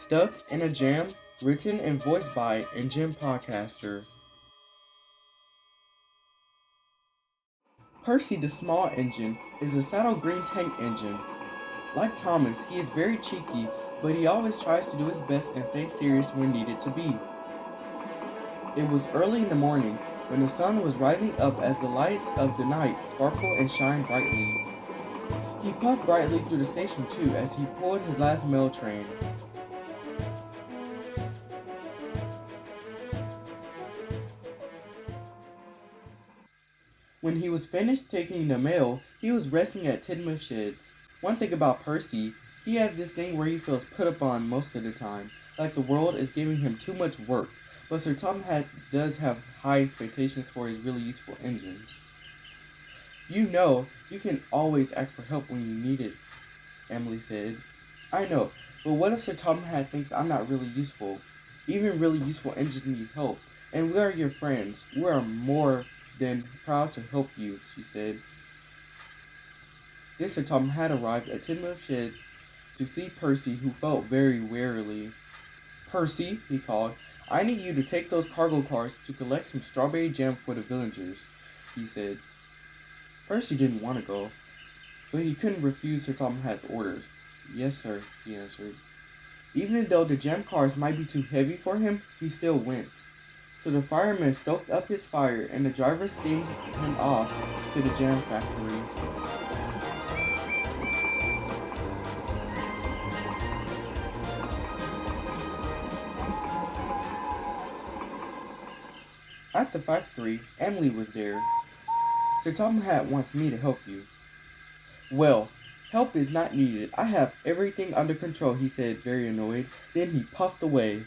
Stuck in a Jam, written and voiced by Engine Podcaster. Percy the Small Engine is a saddle green tank engine. Like Thomas, he is very cheeky, but he always tries to do his best and stay serious when needed to be. It was early in the morning when the sun was rising up as the lights of the night sparkled and shined brightly. He puffed brightly through the station too as he pulled his last mail train. When he was finished taking the mail, he was resting at Tidmouth Sheds. One thing about Percy, he has this thing where he feels put upon most of the time, like the world is giving him too much work, but Sir Tom does have high expectations for his really useful engines. You know, you can always ask for help when you need it, Emily said. I know, but what if Sir Tom thinks I'm not really useful? Even really useful engines need help, and we are your friends. We are more than proud to help you, she said. Then Sir Tom had arrived at Tidmouth Sheds to see Percy, who felt very wearily. Percy, he called, I need you to take those cargo cars to collect some strawberry jam for the villagers, he said. Percy didn't want to go, but he couldn't refuse Sir Tom's orders. Yes, sir, he answered. Even though the jam cars might be too heavy for him, he still went. So the fireman stoked up his fire and the driver steamed him off to the jam factory. At the factory, Emily was there. Sir Tom wants me to help you. Well, help is not needed. I have everything under control, he said, very annoyed. Then he puffed away.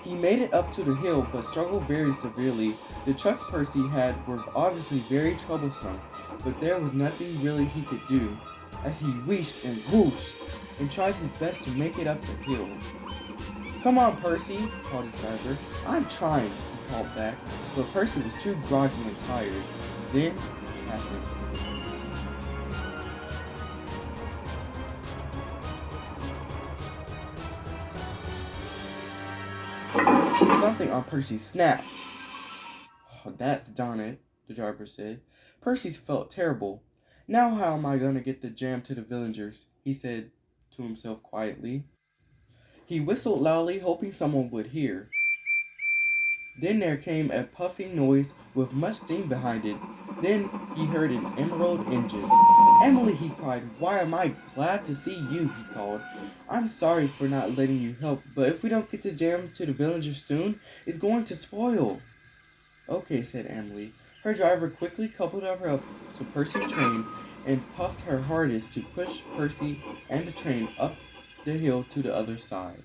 He made it up to the hill, but struggled very severely. The trucks Percy had were obviously very troublesome, but there was nothing really he could do, as he reached and whooshed, and tried his best to make it up the hill. Come on, Percy, called his driver. I'm trying, he called back, but Percy was too groggy and tired. Then it happened. Something on Percy snapped. Oh, that's darn it, the driver said. Percy felt terrible. Now how am I going to get the jam to the villagers? He said to himself quietly. He whistled loudly, hoping someone would hear. Then there came a puffing noise with much steam behind it. Then he heard an emerald engine. Emily, he cried, why am I glad to see you, he called. I'm sorry for not letting you help, but if we don't get this jam to the villagers soon, it's going to spoil. Okay, said Emily. Her driver quickly coupled up to Percy's train and puffed her hardest to push Percy and the train up the hill to the other side.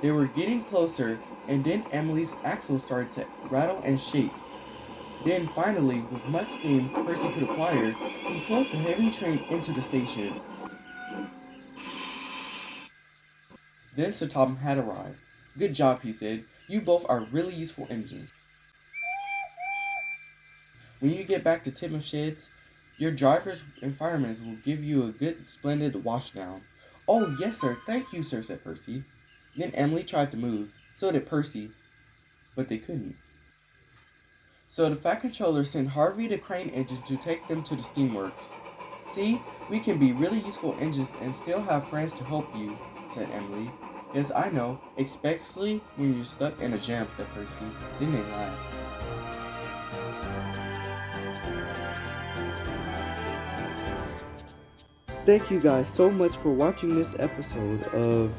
They were getting closer, and then Emily's axle started to rattle and shake. Then finally, with much steam Percy could acquire, he pulled the heavy train into the station. Then Sir Tom had arrived. Good job, he said. You both are really useful engines. When you get back to Tidmouth Sheds, your drivers and firemen will give you a good, splendid washdown. Oh, yes, sir. Thank you, sir, said Percy. Then Emily tried to move. So did Percy. But they couldn't. So the Fat Controller sent Harvey the crane engine to take them to the steamworks. See, we can be really useful engines and still have friends to help you, said Emily. Yes, I know, especially when you're stuck in a jam, said Percy. Then they laughed. Thank you guys so much for watching this episode of,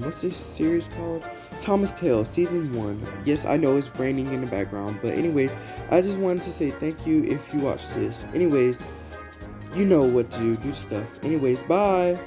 what's this series called? Thomas Tale, Season 1. Yes, I know it's raining in the background, but anyways, I just wanted to say thank you if you watched this. Anyways, you know what to do stuff. Anyways, bye!